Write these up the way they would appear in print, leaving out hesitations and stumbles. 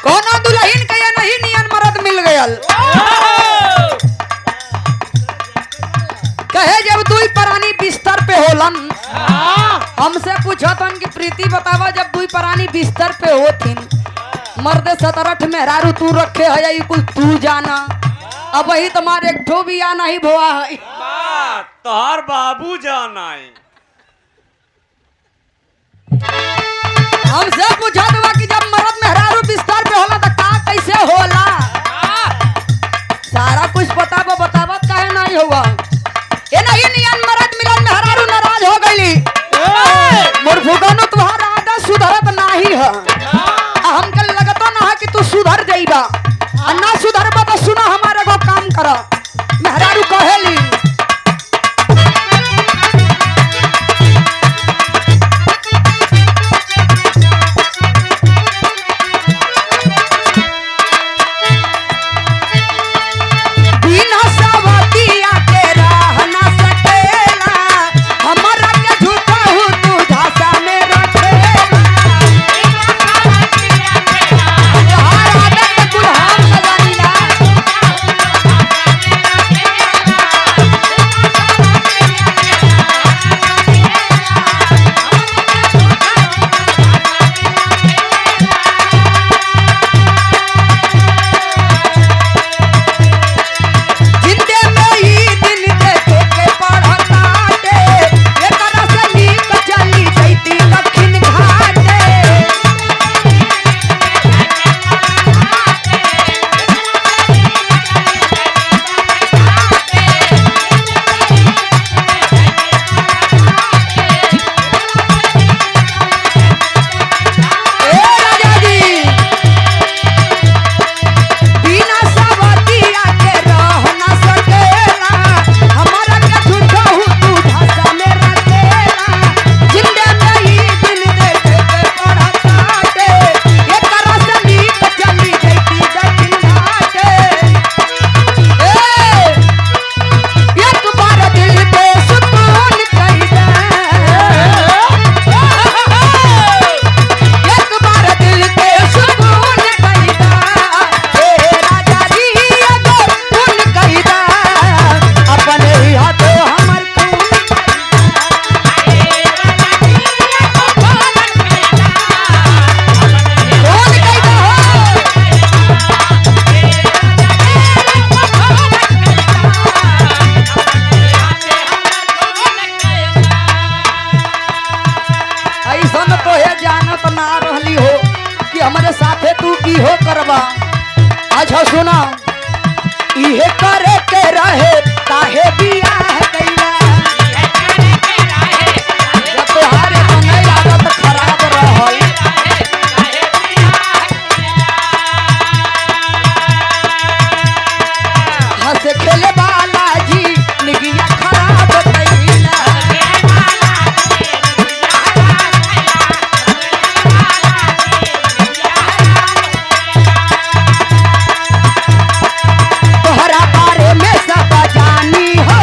कोनो दुल्हन के ये नहीं नियन मर्द मिल गयल कहे जब दुई प्राणी बिस्तर पे होलन हमसे पूछतन कि प्रीति बतावा जब दुई प्राणी बिस्तर पे होथिन मर्द 17 मेहरारू तू रखे है ये कुल तू जाना अब वही तुम्हारे एक ठो भी आना ही भोआ है तोहर बाबू जाना है हमसे पूछत बा कि जब मर्द मेहरारू बिस्तर पे होला तो का कैसे होला सारा कुछ पता बा बतावत काहे नहीं हुआ ये नहीं नियन मर्द मिलन मेहरारू नाराज हो गईली मुर्फुगनो तुम्हारा आदत सुधरत नाही है हमके लगतो ना है कि तू सुधर जाइबा ना सुधरबा तो सुनो हमारे को काम करा मेहरारू कहेली अच्छा सुना इहे करे के रहे काहे बियाह कइला जब तोहारे संगे आदत खराब रहल हंस खेले वाला जी निगिया खराब कइला तोहरा बारे में सब जानी हो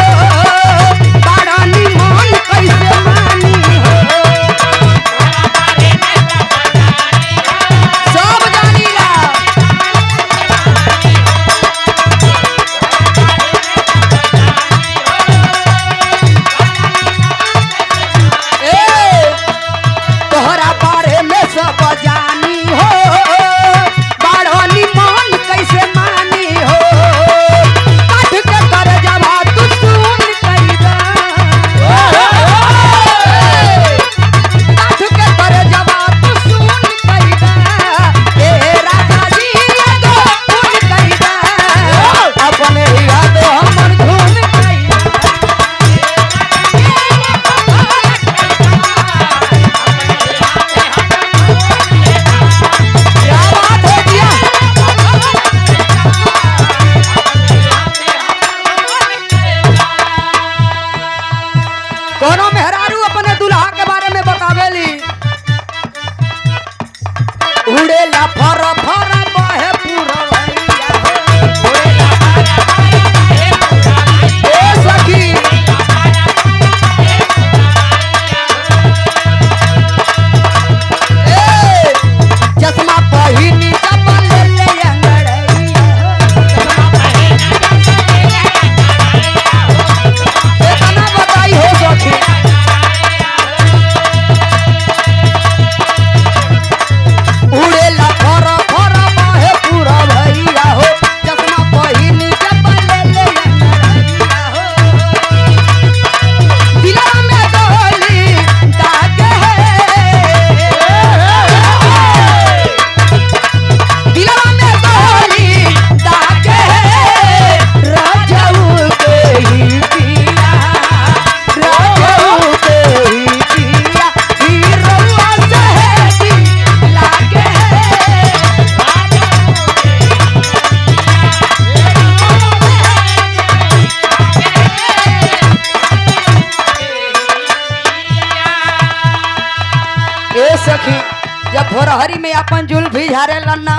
अपन जुल्फी झारे लन्ना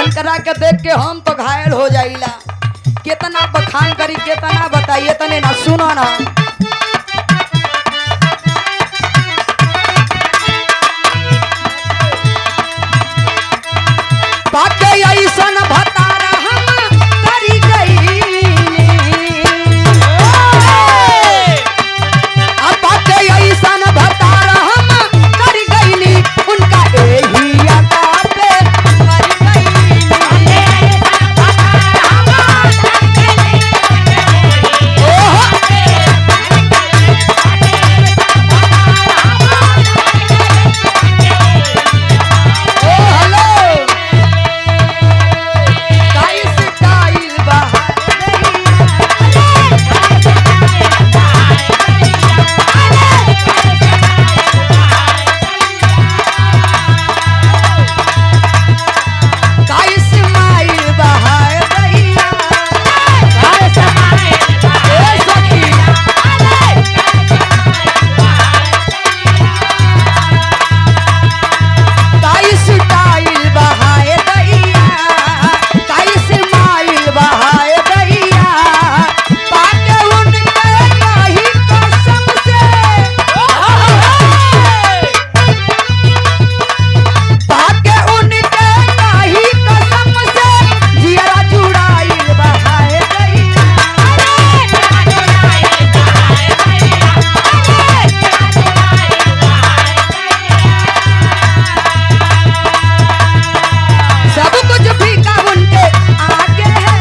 उनकरा के देख के हम तो घायल हो जाइला। कितना बखान करी कितना बताइए तने ना सुनो ना। बाटे ऐसन भतारा हम करी गईनी। अब बाटे ऐसन भतारा हम करी गईनी उनका एही अदा पे मर गईनी। ओहो ओ हेलो काई स्टाइल काई स्माइल बहाए दैया। ए सखी काई स्टाइल बहाए दैया काई स्माइल बहाए दैया। पाके उनके कही कसम से पाके उनके कही कसम से जियरा जुड़ाइल बहाए दैया। सब कुछ फीका उनके आगे है।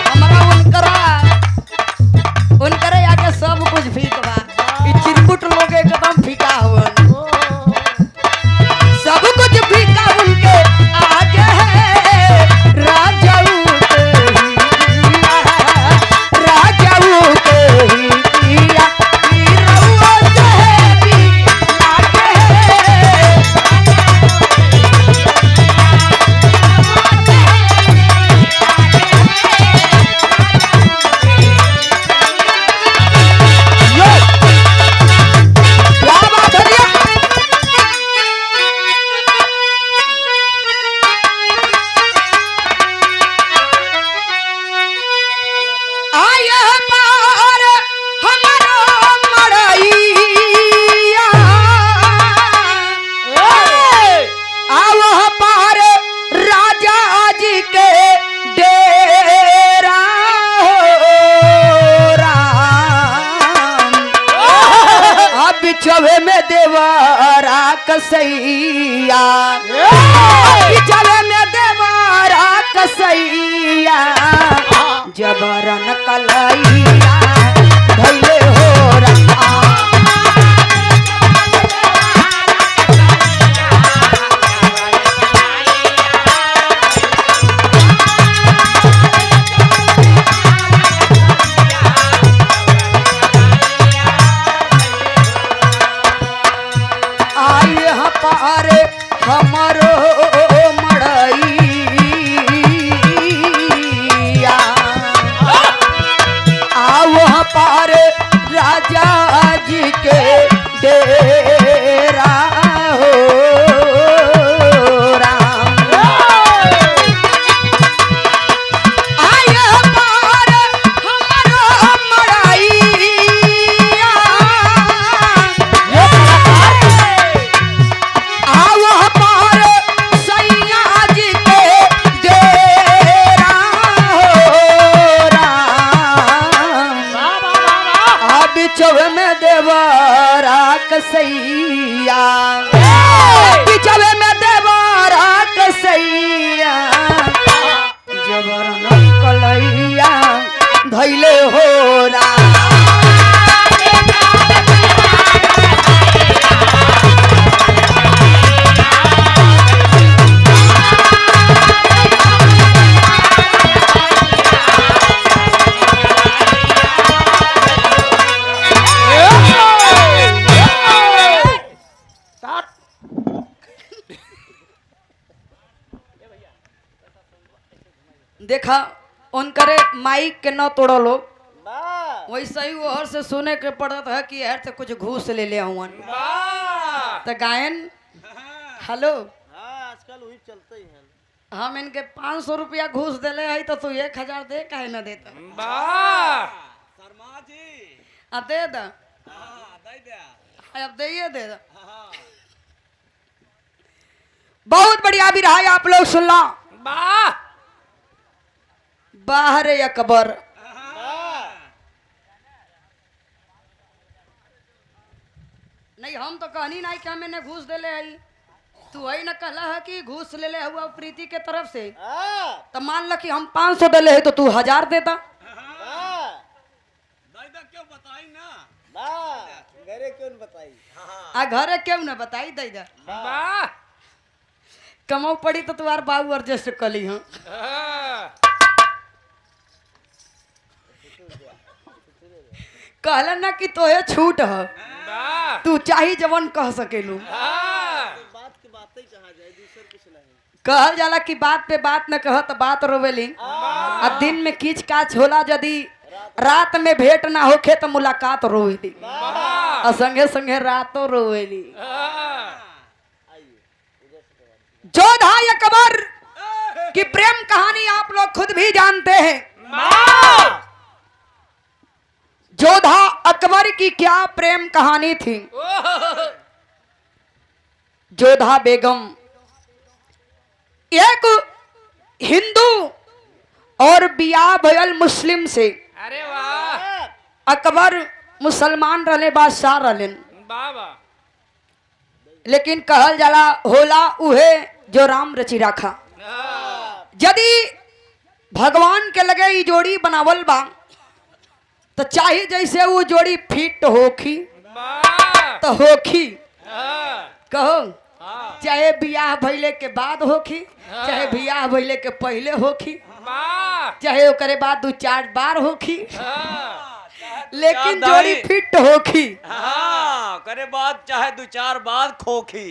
हमरा उनकरे आगे सब कुछ फीक बा। ई चिरकुट लोग एकदम फीका हुवन। सब कुछ फीका उनके आगे है। राजाऊ के हिया राजाऊ के हिया ई रउआ चहेरी लागे है। यो क्या बात है भैया। आये पार हमारो मड़ैया आओ पार राजा जी के डेरा हो राम। अब बिछवे में देवरा कसैया बिछवे में देवरा कसैया। जबरन कलैया धैले हो रहा। आइए पार हमरो मड़ैया आओ पार राजा जी के डेरा हो राम। आइए पार हमरो मड़ैया आओ पार सैया जी के डेरा हो राम। अब बिचवे में देवरा कसैया बिचवे में देवरा कसैया। जबरन कलैया धैले हो राम। देखा उनकरे माइक के न तोड़ो लोग वैसे ही वो हर से सुने के पड़त है कि हर से कुछ घूस ले ले हुआ। तो गायन हेलो हाँ आजकल वही चलते ही हैं। हम इनके 500 रुपया घूस देले है तो तू 1000 दे काहे न देता वाह शर्मा जी अब दे दा दे दे अब दे दा बहुत बढ़िया भी रहा है आप लोग सुन ला वाह बाहर अकबर नहीं हम तो कहनी नहीं क्या मैंने घूस देले है तू वही न कहला है कि घूस ले ले हुआ प्रीति के तरफ से तो मान लो कि हम 500 देले है तो तू 1000 देता क्यों बताई ना घरे क्यों न बताई? आ घरे क्यों न बताई दैदा वाह कमाऊ पड़ी तो तुम्हार बाबू एडजस्ट कली हाँ कहला ना कि तोहे छूट है वाह तू चाही जवन कह सकेलू बात की बात ही कहा जाए दूसर कुछ नहीं। कहल जाला कि बात पे बात न कह तो बात रोवेली अब दिन में कीच काच होला यदि रात में भेंट ना होखे तो मुलाकात रोवेली और संगे संगे रातों रोवेली जोधा अकबर की प्रेम कहानी आप लोग खुद भी जानते हैं जोधा अकबर की क्या प्रेम कहानी थी जोधा बेगम एक हिंदू और बियाह भयल मुस्लिम से अरे वाह अकबर मुसलमान रहले बादशाह रहले बाबा लेकिन कहल जाला होला उहे जो राम रची राखा यदि भगवान के लगे ई जोड़ी बनावल बा तो चाहे जैसे वो जोड़ी फिट होखी वाह तो होखी हाँ कहो हाँ चाहे बियाह भइले के बाद होखी चाहे बियाह भइले के पहले होखी वाह चाहे ओकरे बाद 2-4 बार होखी हाँ लेकिन क्या जोड़ी दाई? फिट होखी हाँ करे बाद चाहे 2-4 बाद खोखी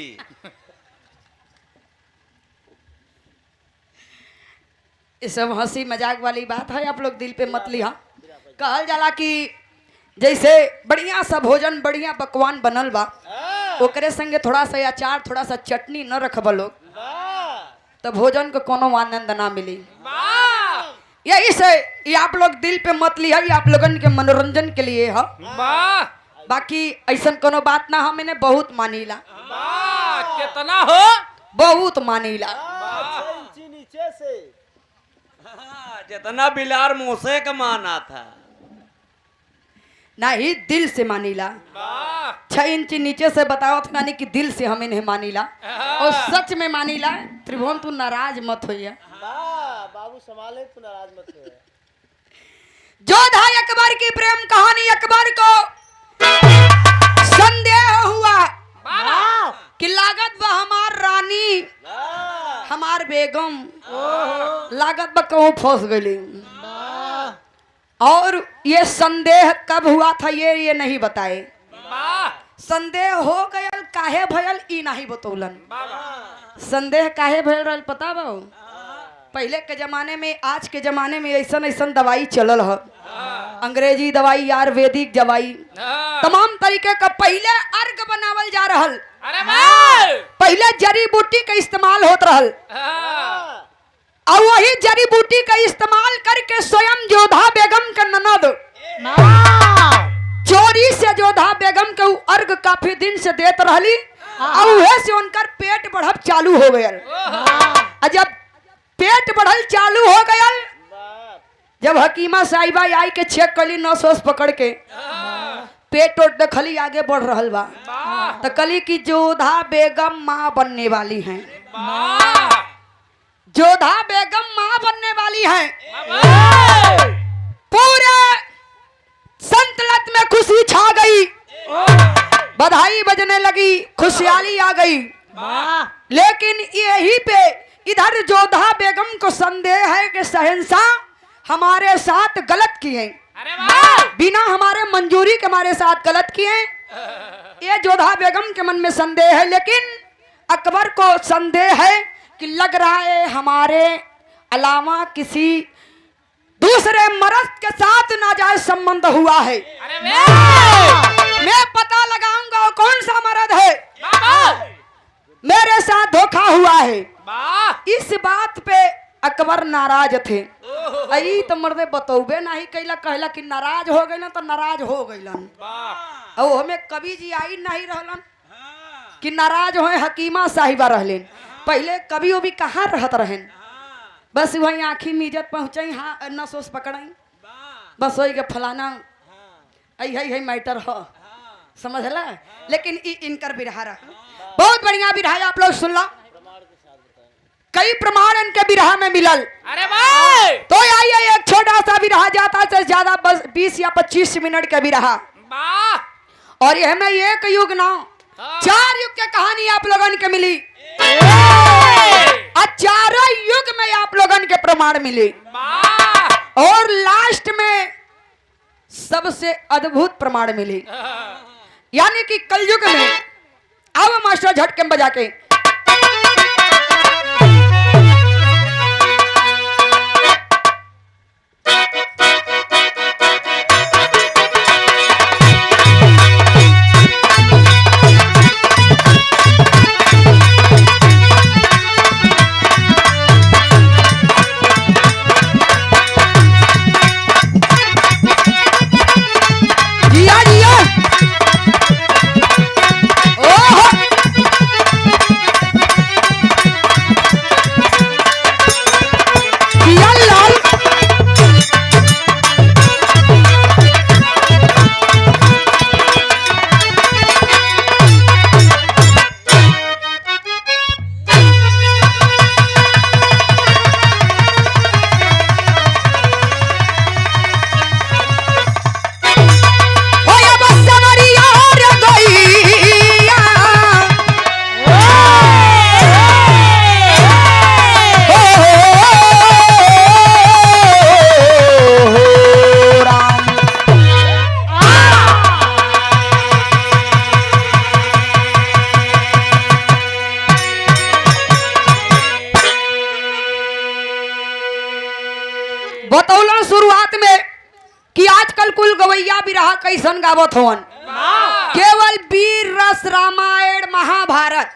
ये सब हंसी मजाक वाली बात है आप लोग दिल पे मत लिहा कहल जाला कि जैसे बढ़िया सा भोजन बढ़िया पकवान बनल बा ओकरे संगे थोड़ा सा अचार थोड़ा सा चटनी न रखब लोग तो भोजन को कोनो आनंद ना मिली वाह यही से ये आप लोग दिल पे मत लिहा ये आप लोगन के मनोरंजन के लिए है वाह बाकी ऐसा कोनो बात ना हम मैंने बहुत मानीला वाह कितना हो बहुत मानीला 6 इंची नीचे से हाँ, जितना बिलार मूसे का माना था ना ही दिल से मानीला वाह 6 इंच नीचे से बताओ तो यानी कि दिल से हम इन्हें मानीला और सच में मानीला त्रिभुवन तू नाराज मत होइए बाबू संभाले तो नाराज मत हो। जोधा अकबर की प्रेम कहानी अकबर को संदेह हुआ कि लागत बा हमार रानी हमार बेगम लागत बा कहूँ फंस गई और ये संदेह कब हुआ था ये नहीं बताए वाह संदेह हो गया काहे भयल ई नहीं बतौलन संदेह काहे भयल रहल पता बा पहले के जमाने में आज के जमाने में ऐसन ऐसन दवाई चलल है अंग्रेजी दवाई आयुर्वेदिक दवाई तमाम तरीके का पहले अर्ग बनावल जा रहल अरे वाह पहले जड़ी बूटी का इस्तेमाल होत रहल हाँ, और वही जड़ी बूटी का इस्तेमाल करके स्वयं जोधा बेगम के ननद चोरी से जोधा बेगम के उ अर्घ काफी दिन से देत रहली और उहे से उनकर पेट बढ़ब चालू हो गयल और जब पेट बढ़ल चालू हो गयल जब हकीमा साहिबा आई के चेक कली नस वस पकड़ के पेट ओट देखली आगे बढ़ रहल बा तो कली की जोधा बेगम माँ बनने वाली हैं वाह जोधा बेगम माँ बनने वाली हैं पूरे संतलत में खुशी छा गई बधाई बजने लगी खुशहाली आ गई लेकिन यही पे इधर जोधा बेगम को संदेह है कि शहंशाह हमारे साथ गलत किए अरे वाह बिना हमारे मंजूरी के हमारे साथ गलत किए ये जोधा बेगम के मन में संदेह है लेकिन अकबर को संदेह है कि लग रहा है हमारे अलावा किसी दूसरे मर्द के साथ नाजायज संबंध हुआ है अरे वाह मैं पता लगाऊंगा वो कौन सा मर्द है मेरे साथ धोखा हुआ है। वाह इस बात पे अकबर नाराज थे। आई तो मर्दे बतौबे नहीं कैला, कहला कि नाराज हो गइलन तो नाराज हो गइलन। वाह और हमें कवि जी आई नहीं रहलन कि नाराज होए, हकीमा साहिबा रहलेन। पहले कभी भी कहाँ रहत रहन, बस वही आँखी मीजत पहुँचाई, हाँ नस ओस पकड़ाई, बस वही के फलाना है मैटर हो, समझला। लेकिन इनकर बिरहा रहा बहुत बढ़िया बिरहा, आप लोग सुन लो। कई प्रमाण इनके बिरहा में मिलल। अरे वाह तो आइए एक छोटा सा बिरहा, ज्यादा से ज्यादा बस 20 या 25 मिनट का बिरहा। वाह और यह में एक युग ना 4 युग की कहानी आप लोगन के मिली। और चारों युग में आप लोगन के प्रमाण मिले। वाह और लास्ट में सबसे अद्भुत प्रमाण मिले, यानी कि कलयुग में। अब मास्टर झटके में बजा के जिया जिया ओहो जिया लाल होया बस सवरिया रे गइया हो राम। बतौलन शुरुआत में कि आजकल कुल गवैया बिरहा कैसन गावत होवन, केवल वीर रस रामायण महाभारत।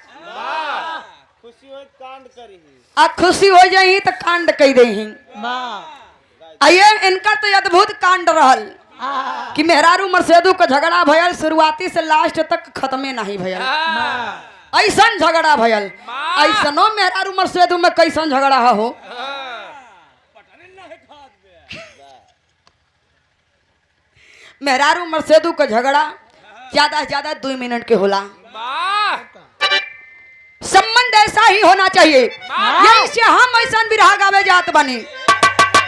खुशी हो कांड करी आ खुशी हो जाही तो कांड कह दही। आइए इनका तो अद्भुत कांड रहल कि मेहरारू मर्सेदू का झगड़ा भयल, शुरुआती से लास्ट तक खत्मे नहीं भयल। ऐसन झगड़ा भयल, ऐसनो मेहरारू मर्सेदू में कैसन झगड़ा हो। मेहरारू मर्सेदू का झगड़ा ज्यादा से ज्यादा 2 मिनट के होला। संबंध ऐसा ही होना चाहिए। यही से हम ऐसा बिरहा गावे जात बनी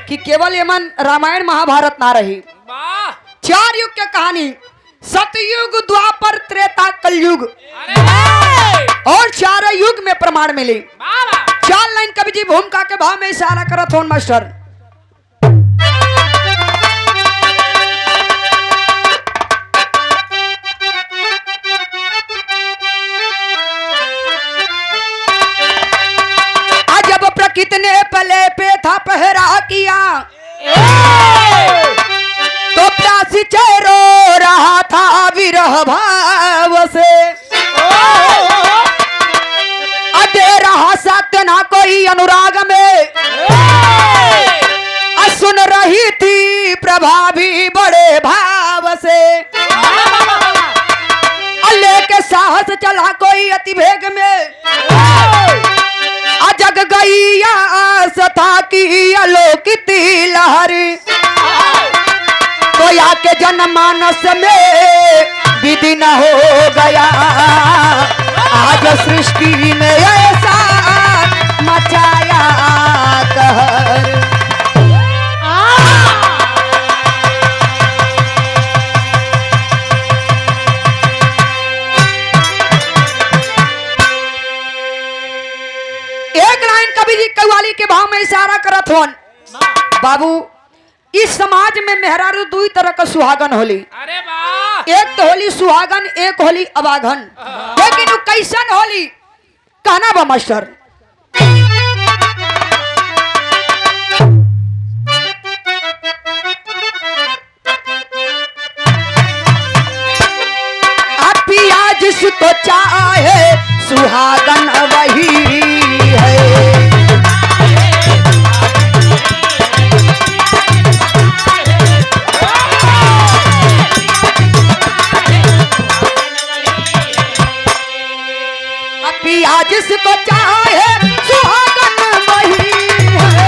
कि केवल एमन रामायण महाभारत ना रही। 4 युग के कहानी, सतयुग द्वापर त्रेता कलयुग, और 4 युग में प्रमाण मिले। 4 लाइन कवि जी भूमिका के भाव में इशारा करत होन मास्टर। जब प्रकृति ने पले पे था पहरा किया, तो प्यासी चेरो रहा था विरह भाव से। अदे रहा सत्य ना कोई अनुराग में, सुन रही थी प्रभा भी बड़े भाव से। लेके साहस चला कोई अति भेग में, जग गई आस्था की अलोकित लहर। तो आके जनमानस में विधि न हो गया, आज सृष्टि ने ऐसा मचाया कहर। एक लाइन कवि जी कव्वाली के भाव में इशारा करत होन। बाबू इस समाज में मेहरारू 2 तरह का सुहागन होली। अरे वाह एक तो होली सुहागन, एक होली अबागन। लेकिन वो कैसन होली कहना बा मास्टर। आप पियाज जिसको चाहे सुहागन वही है। पिया जिसको चाहे सुहागन वही है।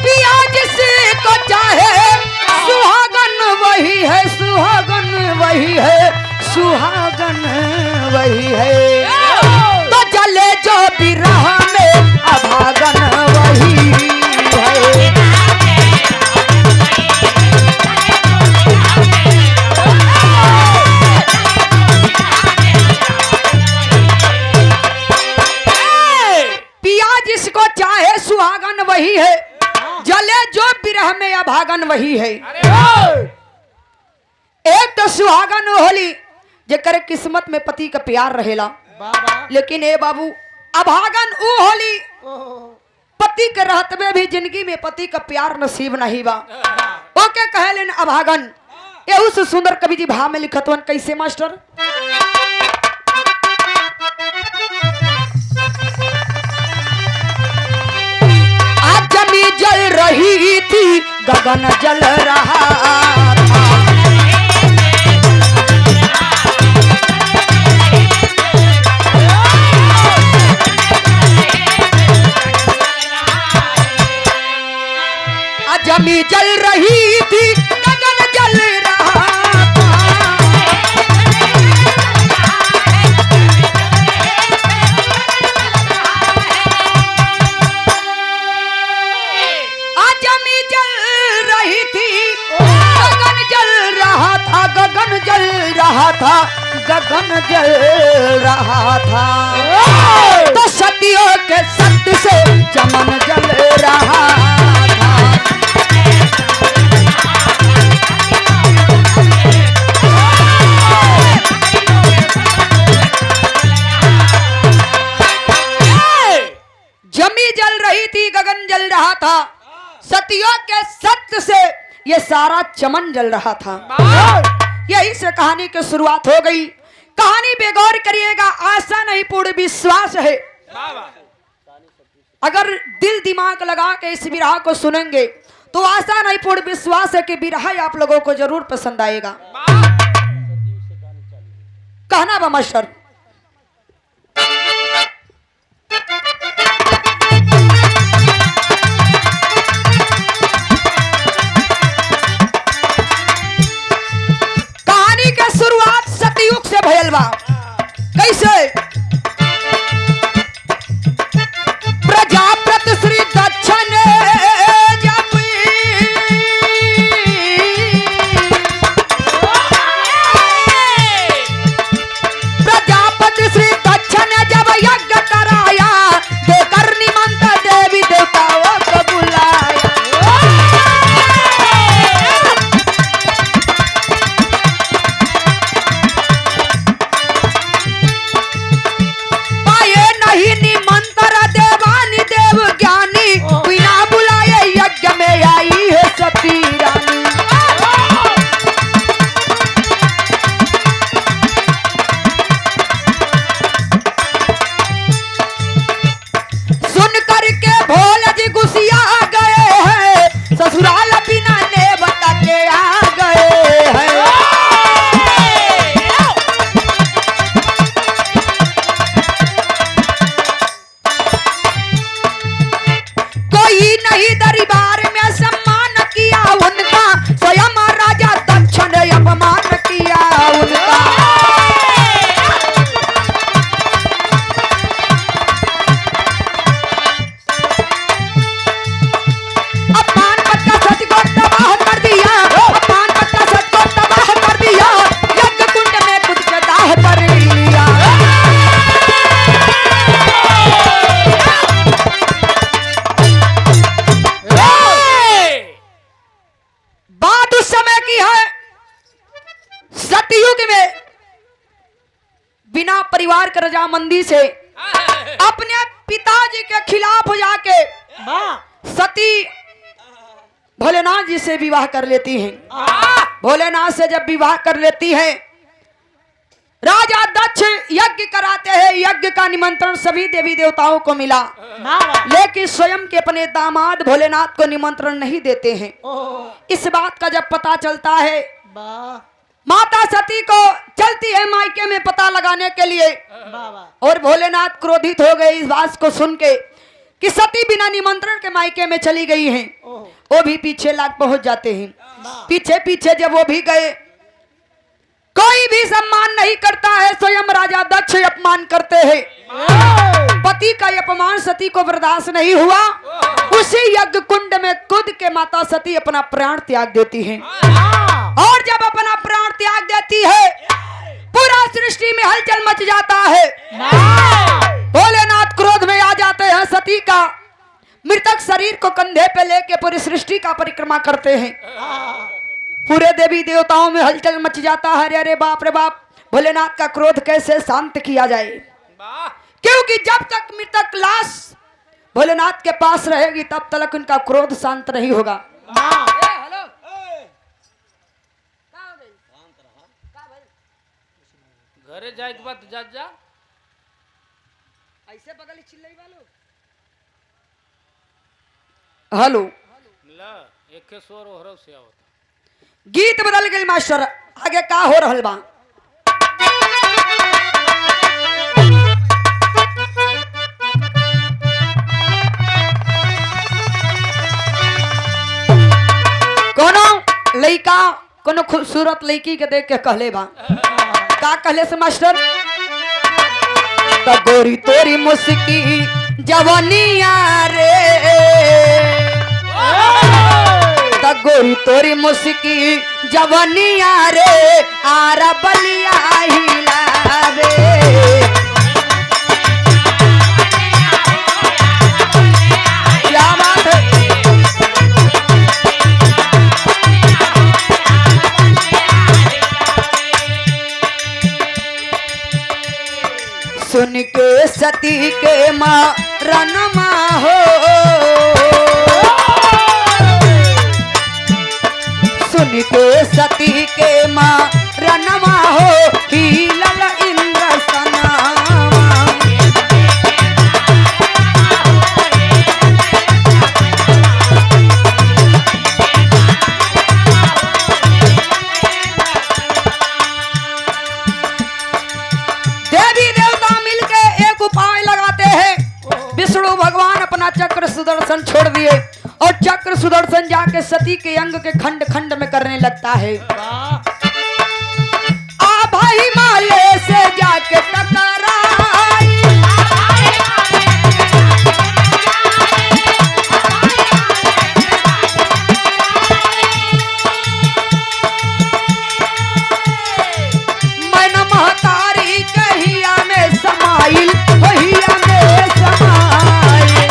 पिया जिसको चाहे सुहागन वही है, सुहागन वही है, सुहागन वही है। तो जले जो बिरह में अभागन वही है। जिसको चाहे सुहागन वही है, जले जो बिरह में अभागन वही है। एक तो सुहागन होली जेकर किस्मत में पति का प्यार रहेला, लेकिन ए बाबू अभागन ऊ होली पति के रहत में भी जिंदगी में पति का प्यार नसीब नहीं बा, ओके कहलेन अभागन। एहू से सुंदर कवि जी भाव में लिखतवन कैसे मास्टर। जमी जल रही थी गगन जल रहा था। जमी जल रही थी गगन जल रहा था, गगन जल रहा था। तो सदियों के सत्य से चमन जल रहा था। जमी जल रही थी, गगन जल रहा था। सतियों के सत्य से ये सारा चमन जल रहा था। यही से कहानी की शुरुआत हो गई। कहानी बेगौर करिएगा, आशा नहीं पूर्ण विश्वास है। अगर दिल दिमाग लगा के इस विरह को सुनेंगे तो आशा नहीं पूर्ण विश्वास है कि विरह आप लोगों को जरूर पसंद आएगा। कहना बा मास्टर। भयल बा कैसे। प्रजापति श्री दक्षिण प्रजापति श्री दक्षिण जब यज्ञ कराया, देकर निमंत्रण देवी देवताओं को बुलाया। बिना परिवार के रजामंदी से अपने पिताजी के खिलाफ जाके सती भोलेनाथ जी से विवाह कर लेती हैं। भोलेनाथ से जब विवाह कर लेती है, राजा दक्ष यज्ञ कराते हैं। यज्ञ का निमंत्रण सभी देवी देवताओं को मिला, लेकिन स्वयं के अपने दामाद भोलेनाथ को निमंत्रण नहीं देते हैं। इस बात का जब पता चलता है, माता सती को चलती है मायके में पता लगाने के लिए, और भोलेनाथ क्रोधित हो गए इस बात को सुन के कि सती बिना निमंत्रण के मायके में चली गई हैं। वो भी पीछे लाग पहुंच जाते हैं। पीछे पीछे जब वो भी गए, कोई भी सम्मान नहीं करता है, स्वयं राजा दक्ष अपमान करते हैं। पति का अपमान सती को बर्दाश्त नहीं हुआ, उसी यज्ञ कुंड में कूद के माता सती अपना प्राण त्याग देती हैं। और जब अपना प्राण त्याग देती है, पूरा सृष्टि में हलचल मच जाता है। भोलेनाथ क्रोध में आ जाते हैं, सती का मृतक शरीर को कंधे पे लेके पूरी सृष्टि का परिक्रमा करते हैं। पूरे देवी देवताओं में हलचल मच जाता है। अरे बाप रे बाप, भोलेनाथ का क्रोध कैसे शांत किया जाए, क्योंकि जब तक मृतक लाश भोलेनाथ के पास रहेगी तब तक उनका क्रोध शांत नहीं होगा। घरे जाए के बाद जा ऐसे बगल चिल्लाई वालो। हेलो, ला एक स्वर ओहरव से आवत। गीत बदल गई मास्टर, आगे का हो रहल बा। कोनो लड़का कोनो खूबसूरत लड़की के देख के कहले बा, का कहले से मास्टर? त गोरी तोरी मुस्की जवानिया रे, त गोरी तोरी मुस्की जवानिया रे, आरा बलिया हिला रे। क्या बात है? सुन के सती के माँ रनमा हो, सुन के सती के माँ रनमा हो, हिलल इंद्र सनामा। देवी देवता मिलके एक उपाय लगाते हैं। विष्णु भगवान अपना चक्र सुदर्शन छोड़ दिए और चक्र सुदर्शन जाके सती के अंग के खंड खंड में करने लगता है। आ भाई माले से जाके टकराई, मैंने महतारी कहिया में समाइल, वहिया में समाइल।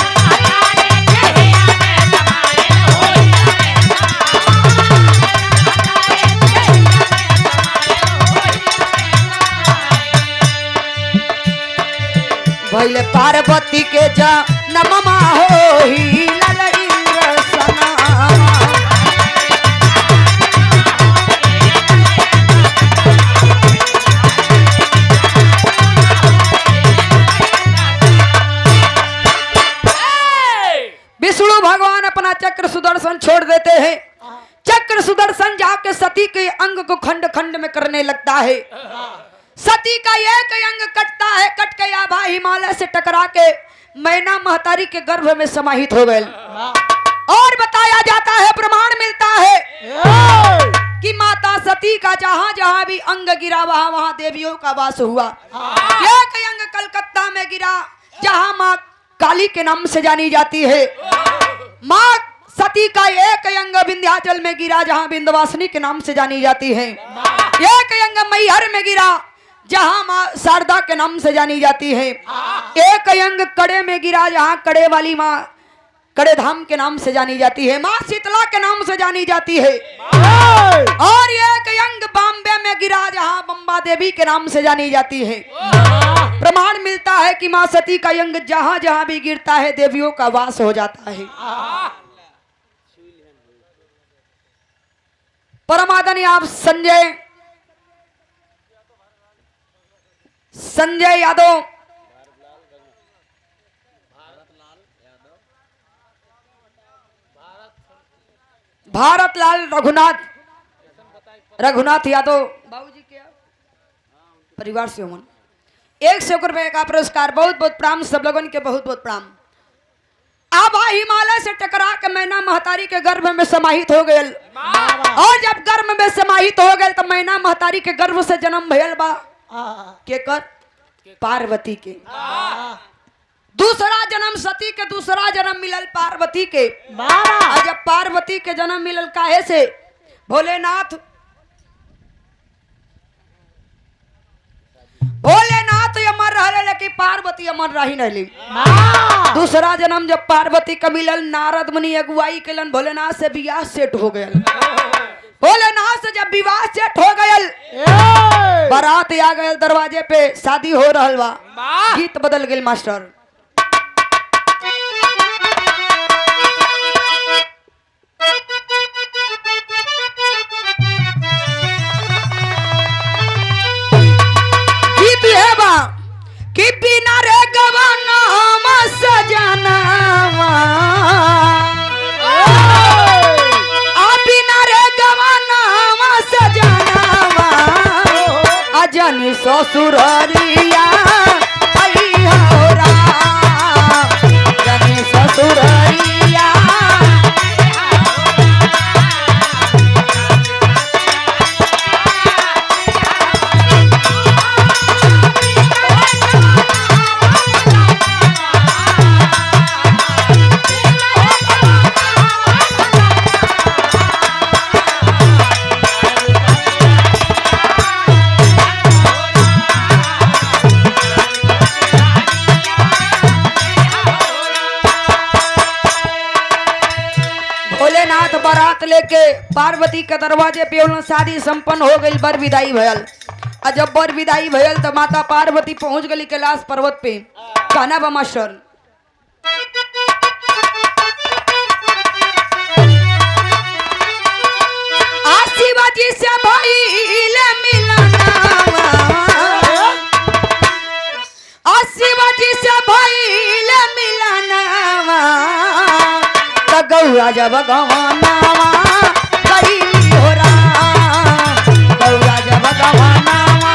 भैले पार्वती के जनममा हो, हिलल इंद्र सनामा। विष्णु भगवान अपना चक्र सुदर्शन छोड़ देते हैं। चक्र सुदर्शन जाके सती के अंग को खंड खंड में करने लगता है। सती का एक अंग कटता है, कट के आभा हिमालय से टकरा के मैना महतारी के गर्भ में समाहित हो गए। और बताया जाता है, प्रमाण मिलता है कि माता सती का जहां जहां भी अंग गिरा वहां वहां देवियों का वास हुआ। एक अंग कलकत्ता में गिरा जहां माँ काली के नाम से जानी जाती है। माँ सती का एक अंग विंध्याचल में गिरा जहां विंध्यवासिनी के नाम से जानी जाती है। एक अंग मैहर में गिरा जहां माँ शारदा के नाम से जानी जाती है। एक अंग कड़े में गिरा जहां कड़े वाली माँ कड़े धाम के नाम से जानी जाती है। माँ शीतला के नाम से जानी जाती है। और एक अंग बॉम्बे में गिरा जहां बम्बा देवी के नाम से जानी जाती है। प्रमाण मिलता है कि माँ सती का यंग जहां जहां भी गिरता है देवियों का वास हो जाता है। परमादनी आप संजय यादव भारत लाल रघुनाथ यादव बाबूजी के परिवार से होमन 100 रुपए का पुरस्कार। बहुत बहुत प्रणाम सब लोगों के, बहुत बहुत प्रणाम। आबा हिमालय से टकरा के मैना महतारी के गर्भ में समाहित हो गए, और जब गर्भ में समाहित हो गए तो मैना महतारी के गर्भ से जन्म भयल बा के कर पार्वती के। दूसरा जन्म सती के, दूसरा जन्म मिलल पार्वती के। और जब पार्वती के जन्म मिलल काहे से, भोलेनाथ अमर रहे लेकिन पार्वती अमर रही नहीं। दूसरा जन्म जब पार्वती का मिलल, नारद मुनि अगुवाई केलन, भोलेनाथ से विवाह सेट हो गया। भोलेनाथ से जब विवाह सेट हो गया, बारात आ गए दरवाजे पे, शादी हो रहल बा। गीत बदल गए मास्टर। गीत है बा कि बिना रे गवाना सजनावा, बिना रे गवाना सजनावा, अजनी ससुररिया अइहोरा, जनी ससुररिया बारात लेके पार्वती के दरवाजे पे उन शादी संपन्न हो गई। बर विदाई भयल, और जब बर विदाई भयल तो माता पार्वती पहुंच गई कैलाश पर्वत पे। कहना बा मास्टर, शिवाजी से भइले मिलनवा, शिवाजी से भइले मिलनवा, गौरा जब गवानावा कइली होरा, गौरा जब गवानावा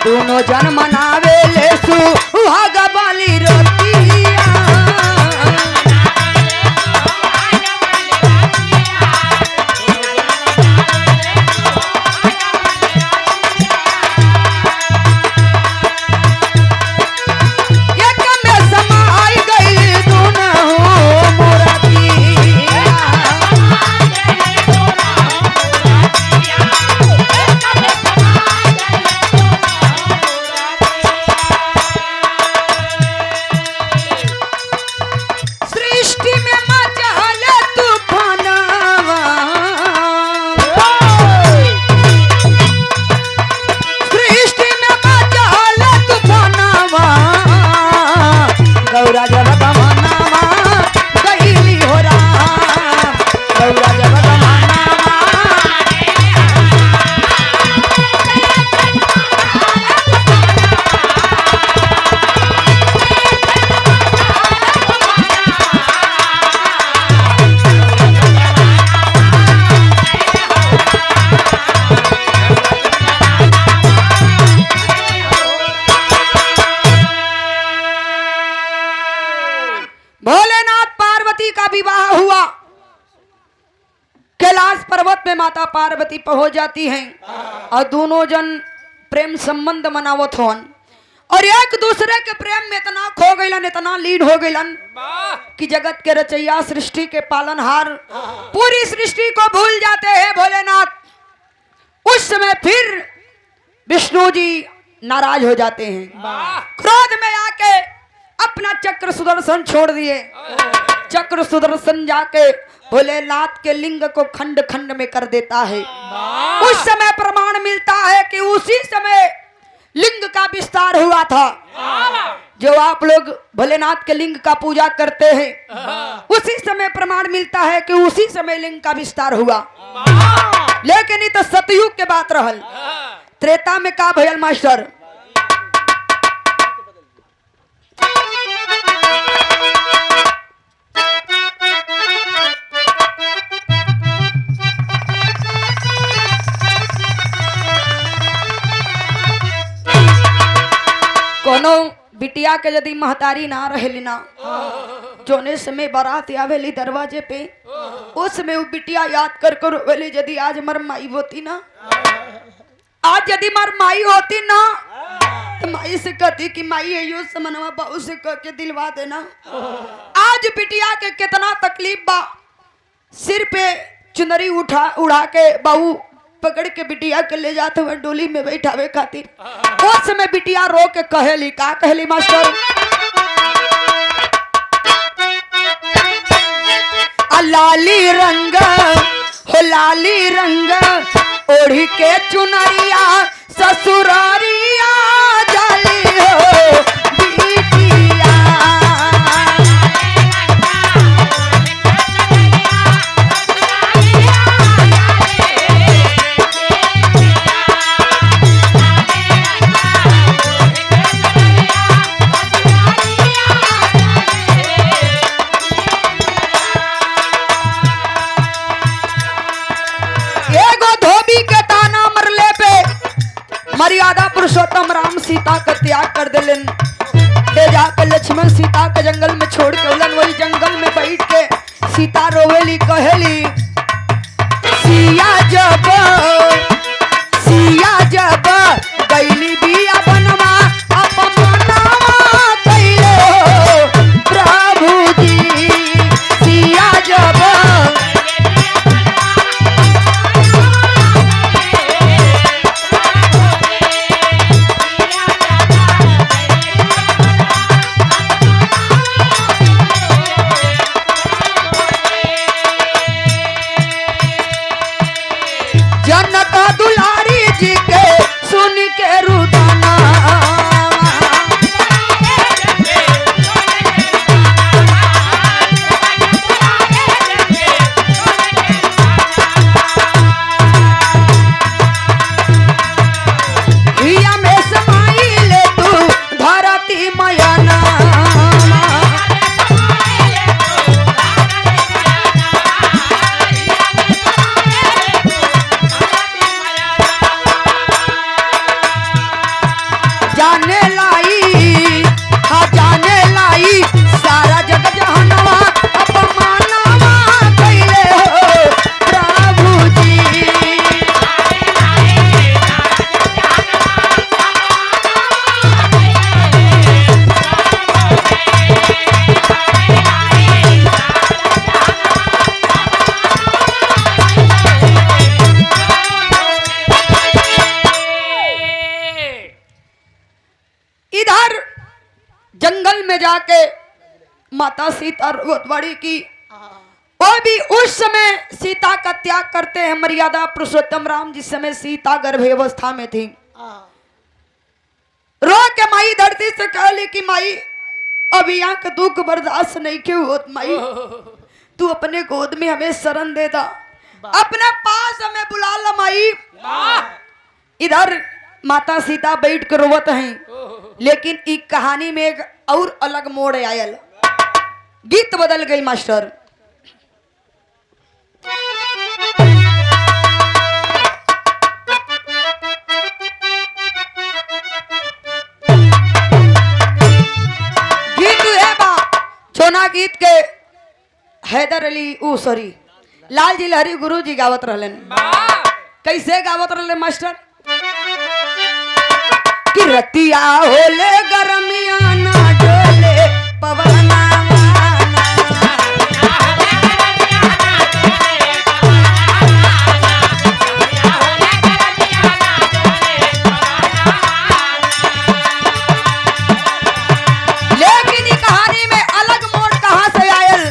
दोनों जन मनावे ले सुहाग वाली रोटिया, एक में समाई गई दोनों मोरतिया। गौरा जब गवानावा कइली होरा, गौरा जब गवानावा भोलेनाथ पार्वती का विवाह हुआ। कैलाश पर्वत पे माता पार्वती पहुंच जाती हैं और दोनों जन प्रेम संबंध मनावत होन। और एक दूसरे के प्रेम में इतना खो गईलन, इतना लीन हो गईलन कि जगत के रचैया, सृष्टि के पालनहार पूरी सृष्टि को भूल जाते हैं भोलेनाथ। उस समय फिर विष्णु जी नाराज हो जाते हैं, क्रोध में आके अपना चक्र सुदर्शन छोड़ दिए। चक्र सुदर्शन जाके भोलेनाथ के लिंग को खंड खंड में कर देता है। उस समय प्रमाण मिलता है कि उसी समय लिंग का विस्तार हुआ था। जो आप लोग भोलेनाथ के लिंग का पूजा करते हैं, उसी समय प्रमाण मिलता है कि उसी समय लिंग का विस्तार हुआ। लेकिन ये तो सतयुग के बात रहल। त्रेता में का भयल मास्टर? कोनो बिटिया के यदि महतारी ना रहेली ना, जोने समय बारात आवेली दरवाजे पे, उस समय वो बिटिया याद कर कर रोवेली, यदि आज मर माई होती ना, आज यदि मर माई होती ना, तो माई से कहती कि माई यो समनवा बाबू से कह के दिलवा देना। आज बिटिया के कितना तकलीफ बा, सिर पे चुनरी उड़ा के बाबू पकड़ के बिटिया के ले जाते हुए डोली में बैठावे खातिर। उस समय बिटिया रो के कहेली, का कहेली मास्टर? लाली रंग हो लाली रंग ओढ़ी के चुनरिया ससुरारिया जाली हो बिटिया। मर्यादा पुरुषोत्तम राम सीता का त्याग कर दिलन। ले जाकर लक्ष्मण सीता के जंगल में छोड़ के उलन। वही जंगल में बैठ के सीता रोवेली, कहेली सिया जब गईली बिया बनवा अपमानवा कैले हो प्रभु जी। सिया जब दुलारी जी के सुन के रुदाना हिया में समाई ले तू धरती मयना। जाने लाई सारा जग जहनवा अपमानवा कैले हो प्रभु जी। इधर जंगल में जाके माता सीता रोत बड़ी की, वो भी उस समय सीता का त्याग करते हैं। मर्यादा पुरुषोत्तम राम जिस समय सीता गर्भावस्था में थी, रो के माई धरती से कहली कि माई अब यहाँ का दुख बर्दाश्त नहीं क्यों होत माई, तू अपने गोद में हमें शरण दे दा, अपने पास हमें बुला ला माई। इधर माता सीता बैठ कर रोवत हैं। लेकिन इस कहानी में एक और अलग मोड़ आयल, गीत बदल गई मास्टर। गीत है बा छोना गीत के हैदर अली लाल जी लहरी गुरु जी गावत रहलन। कैसे गावत रहले मास्टर? कि रतिया होले गरमिया ना डोले पवना लेकिन ये कहानी में अलग मोड़ कहां से आयल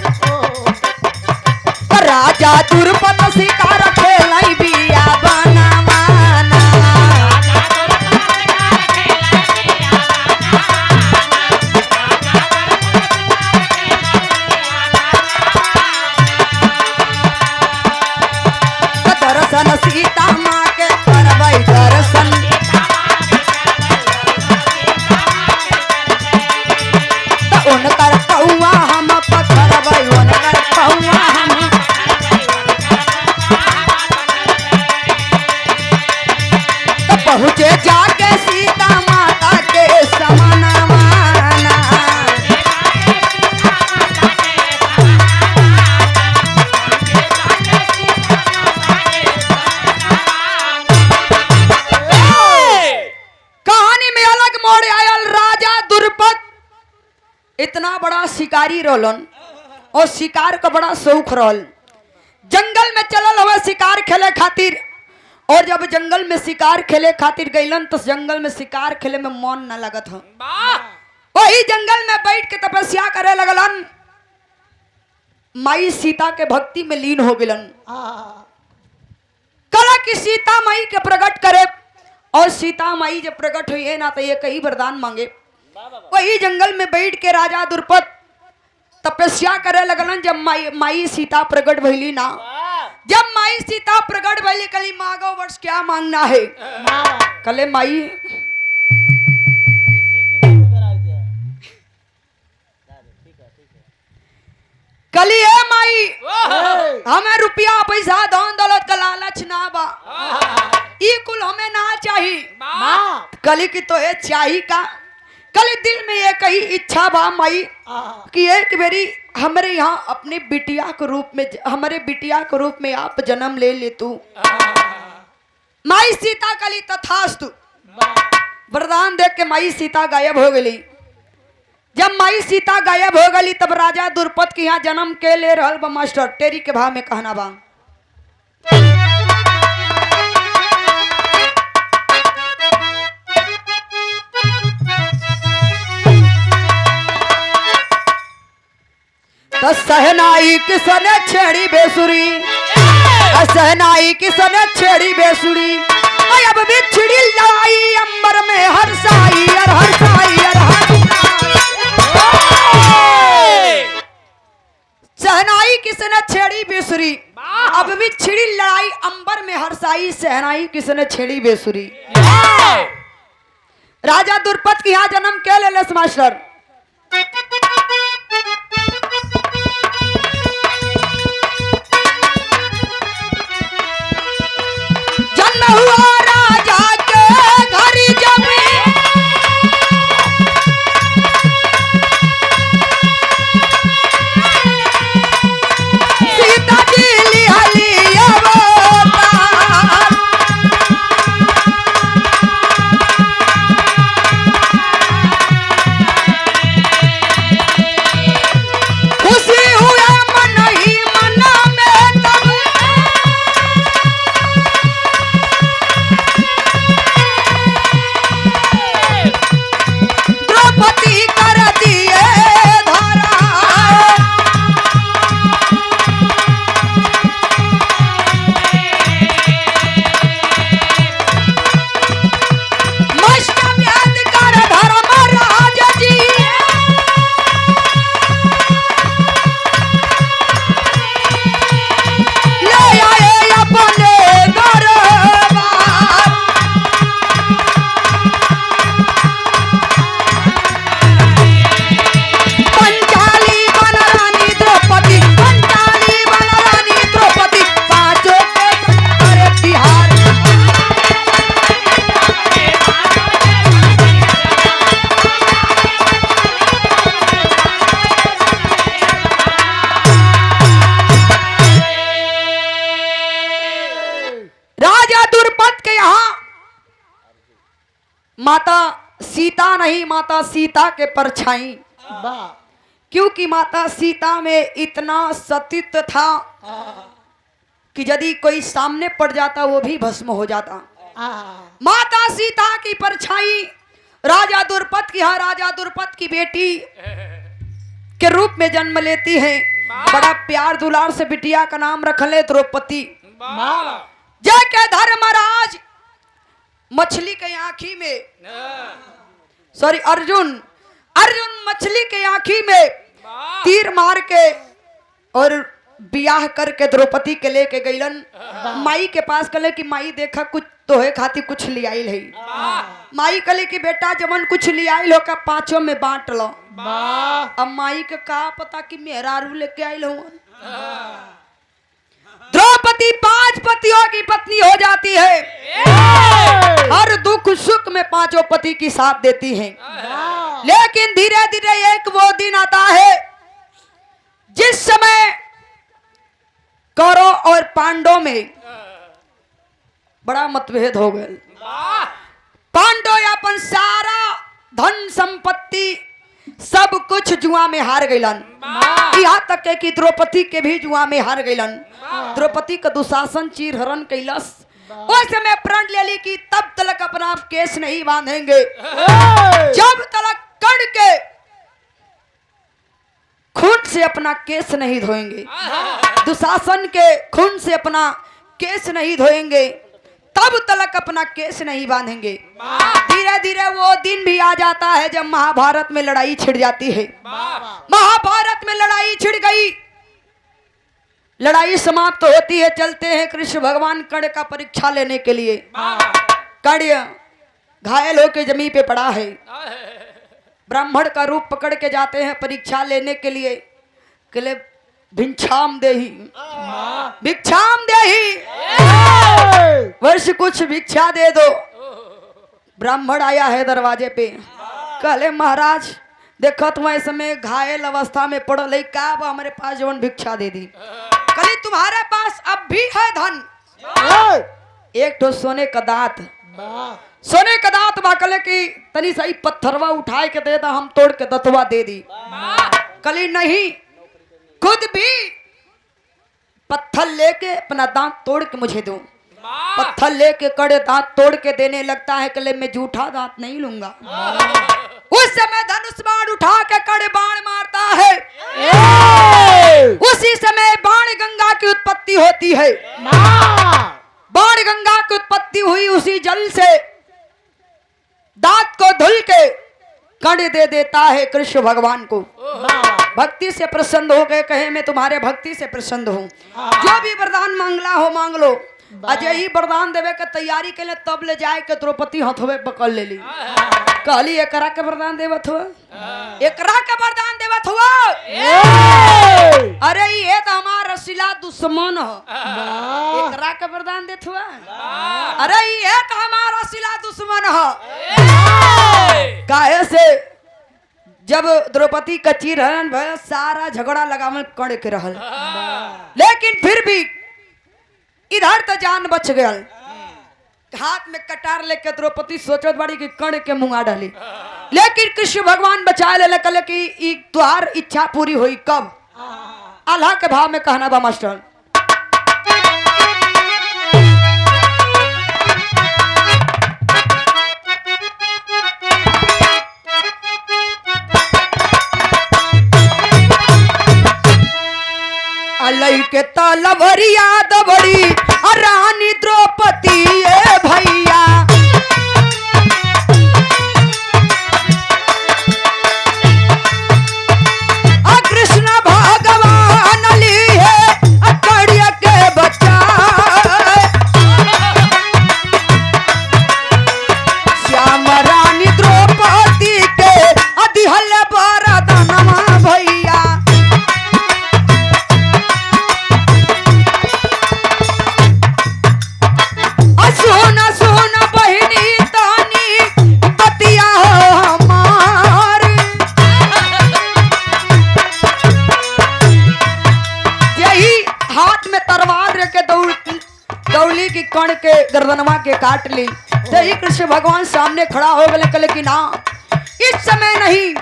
राजा दुर्पद शिकार खेलाई बिया बनावाना दर्शन सीता माँ के करबै दर्शन उनकर पौआ हम पकड़बै उनकर पौआ हम पहुँचे जाके सीता माता के समानवाना कहानी में अलग मोड़ आयल राजा दुर्पद इतना बड़ा शिकारी रहलन और शिकार का बड़ा शौक रहल जंगल में चलल हुआ शिकार खेले खातिर और जब जंगल में शिकार खेले खातिर गईलन तो जंगल में शिकार खेले में मन न लगत हो वही जंगल में बैठ के तपस्या करे लगलन माई सीता के भक्ति में लीन हो गिलन कला की सीता माई के प्रकट करे और सीता माई जब प्रकट हुई है ना तो ये कई वरदान मांगे वही जंगल में बैठ के राजा दुर्पद तपस्या करे लगलन जब माई सीता प्रकट भइली ना जब माई सीता प्रकट भइली कली मांगो वर्ष क्या मांगना है कले माई कली है माई हमें रुपया पैसा धन दौलत का लालच ना बा ई कुल हमें ना चाहिए कली की तो ये चाहिए का कल दिल में एक ही इच्छा बा माई कि एक बेरी हमारे यहाँ अपनी बिटिया के रूप में हमारे बिटिया के रूप में आप जन्म ले ले तू माई सीता कली तथास्तु वरदान देख के माई सीता गायब हो गई जब माई सीता गायब हो गई तब राजा दुर्पद के यहाँ जन्म के ले रहल बा मास्टर टेरी के भाव में कहना बा सहनाई किसने छेड़ी बेसुरी सहनाई किसने छेड़ी बेसुरी अब भी छिड़ी लड़ाई अंबर में हरसाई और हरसाई और सहनाई किसने छेड़ी बेसुरी अब भी छिड़ी लड़ाई अंबर में हरसाई सहनाई किसने छेड़ी बेसुरी राजा दुर्पद के यहाँ जन्म के ले मास्टर हुआ राजा के घर जब सीता जी लिया माता सीता नहीं, माता सीता के परछाई, वाह क्योंकि माता सीता में इतना सतीत्व था कि यदि कोई सामने पड़ जाता वो भी भस्म हो जाता। माता सीता की परछाई राजा द्रुपद की, हाँ राजा द्रुपद की बेटी के रूप में जन्म लेती है। बड़ा प्यार दुलार से बिटिया का नाम रखले द्रौपदी। जय के धर्मराज मछली के आँखी में, सॉरी अर्जुन मछली के आँखी में तीर मार के और बियाह करके द्रौपदी के लेके गईलन माई के पास। कहले कि माई देखा कुछ तोहे खातिर कुछ ले आइल है। माई कहले कि बेटा जवन कुछ ले आइल हो का पांचों में बांट लो। अब माई के का पता कि मेहरारू लेके आइल हो। द्रौपदी 5 पतियों की पत्नी हो जाती है। हर दुख सुख में पांचों पति की साथ देती हैं। लेकिन धीरे धीरे एक वो दिन आता है जिस समय कौरव और पांडवों में बड़ा मतभेद हो गए। पांडव अपन सारा धन संपत्ति सब कुछ जुआ में हार गईलन। यहाँ तक है कि द्रौपदी के भी जुआ में हार गईलन। द्रौपदी का दुशासन चीर हरण कैलस। उस समय प्रण ले ली कि तब तक अपना केस नहीं बांधेंगे जब तक कण के खून से अपना केस नहीं धोएंगे, दुशासन के खून से अपना केस नहीं धोएंगे, तब तक अपना केस नहीं बांधेंगे। धीरे धीरे वो दिन भी आ जाता है जब महाभारत में लड़ाई छिड़ जाती है। महाभारत में लड़ाई छिड़ गई, लड़ाई समाप्त होती है। चलते हैं कृष्ण भगवान कर्ण का परीक्षा लेने के लिए। कर्ण घायल होकर जमीन पे पड़ा है। ब्राह्मण का रूप पकड़ के जाते हैं परीक्षा लेने के लिए। कहले भिक्षाम देही, भिक्षाम देही, वर्ष कुछ भिक्षा दे दो। ब्राह्मण आया है दरवाजे पे। कहले महाराज देखो तुम्हारे समय घायल अवस्था में पड़ल है, का हमारे पास जवन भिक्षा दे दी। कहले तुम्हारे पास अब भी है धन, एक तो सोने का दांत, सोने का दांत बा। कहले कि तनी सही पत्थरवा उठाए के दे दा, हम तोड़ के दतवा दे दी। कहली नहीं, खुद भी पत्थर लेके अपना दांत तोड़ के मुझे दो। पत्थर लेके कड़े दांत तोड़ के देने लगता है। कहले मैं जूठा दांत नहीं लूंगा। उस समय धनुष बाण उठा के कड़े बाण मारता है। उसी समय बाण गंगा की उत्पत्ति होती है। बाण गंगा की उत्पत्ति हुई, उसी जल से दांत को धुल के कण दे देता है कृष्ण भगवान को। भक्ति से प्रसन्न हो गए, कहे मैं तुम्हारे भक्ति से प्रसन्न हूँ, जो भी वरदान मांगला हो मांग लो। अजय ही वरदान देवे के तैयारी के लिए तब ले जाए के द्रौपदी हथवे पकड़ ले ली। कहली एकरा के वरदान देवत हुआ, एकरा के वरदान देवत हुआ। अरे ये तो हमारा रसीला दुश्मन है, एकरा के वरदान देत हुआ। अरे ये तो हमारा रसीला दुश्मन है। काहे से जब द्रौपदी का चीर हरण भय सारा झगड़ा लगावल कण के रहल, लेकिन फिर भी इधर तो जान बच गया। हाथ में कटार लेके द्रौपदी सोचत बाड़ी कि कण के मुंगा डाली, लेकिन कृष्ण भगवान बचा ले। कहले कि तुहार इच्छा पूरी हुई कब? अल्लाह के भाव में कहना बा मास्टर। अलई के तलवरिया दबड़ी रानी द्रौपदी ए भैया, कृष्ण भगवान ली है कड़िया के बच्चा। श्याम रानी द्रौपदी के अधिहल बरदनमा भैया। सोना सोना बहिनी तानी बतिया हमार, यही हाथ में तलवार रखे दौड़ी की कण के गर्दनवा के काट ली। जैसे ही कृष्ण भगवान सामने खड़ा हो गए कहले कि ना इस समय नहीं,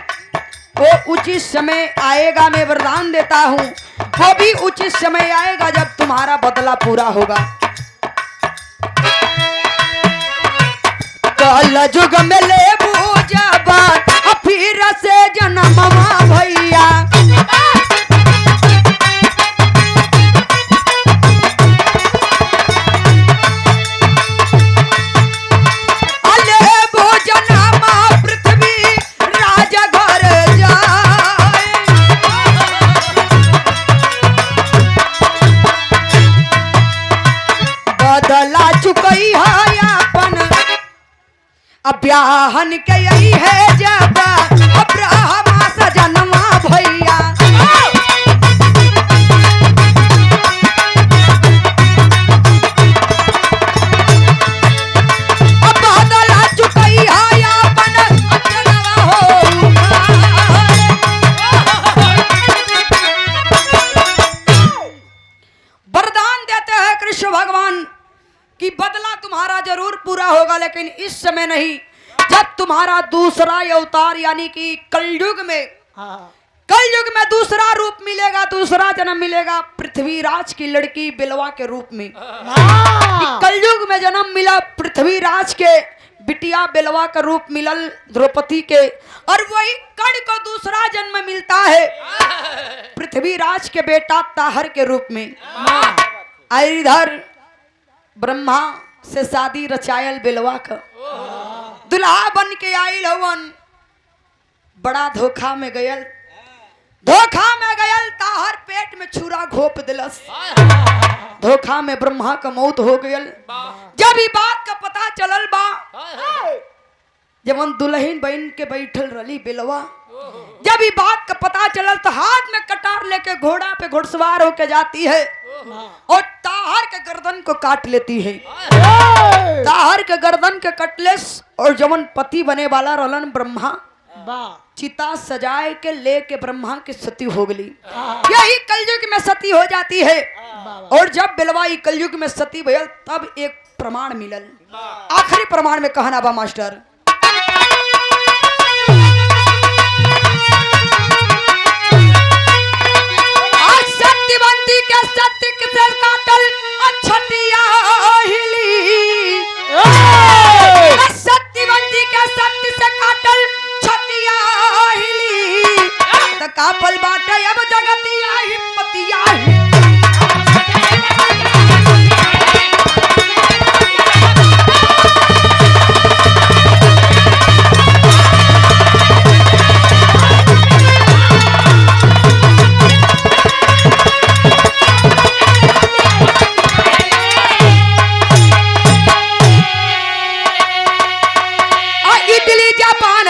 वो उचित समय आएगा, मैं वरदान देता हूँ, वो भी उचित समय आएगा जब तुम्हारा बदला पूरा होगा। कल युग में ले बूझबा फिर से जन्मवा भैया, बदला चुकई है अपन ब्याहन के यही है जब अब्राहम सजनवा भैया, बदला चुकई है अपन अचरवा हो। वरदान देते हैं कृष्ण भगवान कि बदला तुम्हारा जरूर पूरा होगा, लेकिन इस समय नहीं, जब तुम्हारा दूसरा अवतार यानी कि कलयुग में, कलयुग में दूसरा रूप मिलेगा, दूसरा जन्म मिलेगा पृथ्वीराज की लड़की बिलवा के रूप में। कलयुग में जन्म मिला पृथ्वीराज के बिटिया बिलवा का रूप मिलल द्रौपदी के, और वही कर्ण को दूसरा जन्म मिलता है पृथ्वीराज के बेटा ताहर के रूप में। इधर ब्रह्मा से शादी रचायल बिलवा का दुल्हा बन के आयल हवन, बड़ा धोखा में गयल, धोखा में गयल ताहर पेट में छुरा घोप दिलस, धोखा में ब्रह्मा का मौत हो गयल। जब ई बात का पता चलल बा, जब दुल्हन बन के बैठल रही बिलवा, जब ये बात का पता चलल तो हाथ में कटार लेके घोड़ा पे घुड़सवार होके जाती है और ताहर के गर्दन को काट लेती है। ताहर के गर्दन के कटलेस और जवन पति बने वाला रहलन ब्रह्मा, चिता सजाए के लेके ब्रह्मा की सती हो गई। यही कलयुग में सती हो जाती है। और जब बिलवाई कलयुग में सती भयल तब एक प्रमाण मिलल। आखिरी प्रमाण में कहना बा मास्टर, सत्यवंती के सत्य से काटल अछतिया हिली, सत्यवंती के सत्य से काटल छतिया हिली, त कापल बाटे अब जगतिया हिम्मतिया हिली।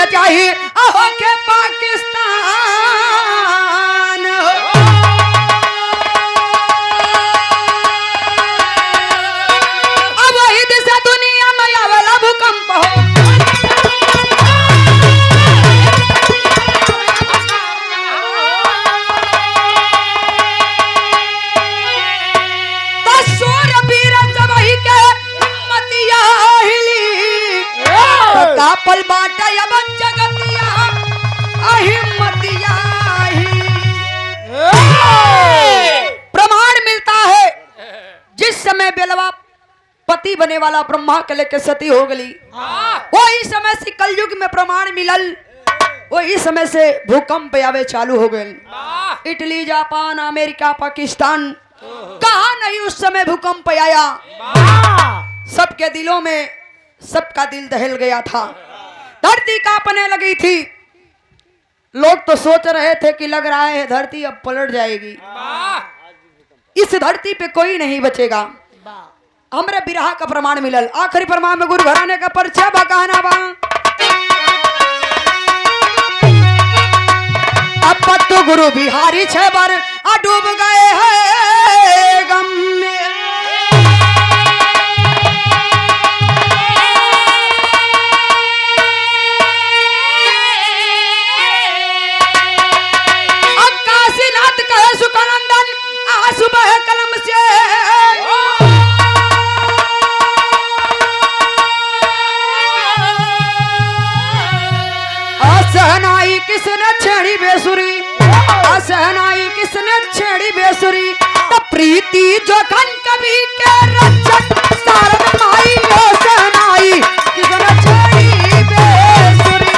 चाहिए अहो के पाकिस्तान, अब वही दिशा दुनिया में आवेला भूकंप हो। तो सूर्य वीर सबही के हिम्मतिया हिली, तो कापल बाटा अब जगतिया अहिम्मतिया हिली। प्रमाण मिलता है जिस समय बेलवा पति बने वाला ब्रह्मा के लेके सती हो गई, वही समय से कलयुग में प्रमाण मिलल, वही समय से भूकंप आवे चालू हो गए। इटली, जापान, अमेरिका, पाकिस्तान, कहा नहीं उस समय भूकंप आया। सबके दिलों में सबका दिल दहल गया था, धरती कांपने लगी थी। लोग तो सोच रहे थे कि लग रहा है धरती अब पलट जाएगी, इस धरती पे कोई नहीं बचेगा। हमरे बिरहा का प्रमाण मिलल। आखिरी प्रमाण में गुरु घराने का परिचय बकाना बा। अब पट्टू गुरु बिहारी छह बार डूब गए हैं गम में, सुखनंदन सुबह कलम से सहनाई किसने छेड़ी बेसुरी, सहनाई किसने छेड़ी बेसुरी, तो प्रीति जोखन कभी के रक्षक सारद माई ओ सहनाई किसने छेड़ी बेसुरी।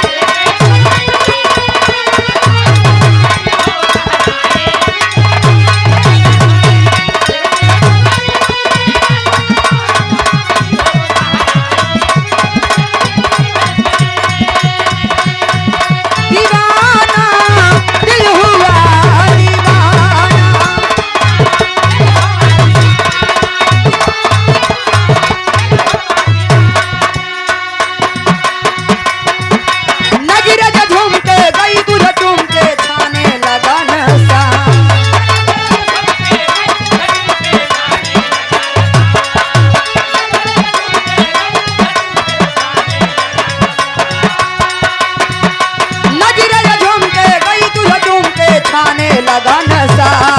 दीवाना दिल हुआ दीवाना, नगीरज झूम के गई दूध चूम के छाने लगा नशा। नगीरज झूम के गई दूध चूम के छाने लगा नशा।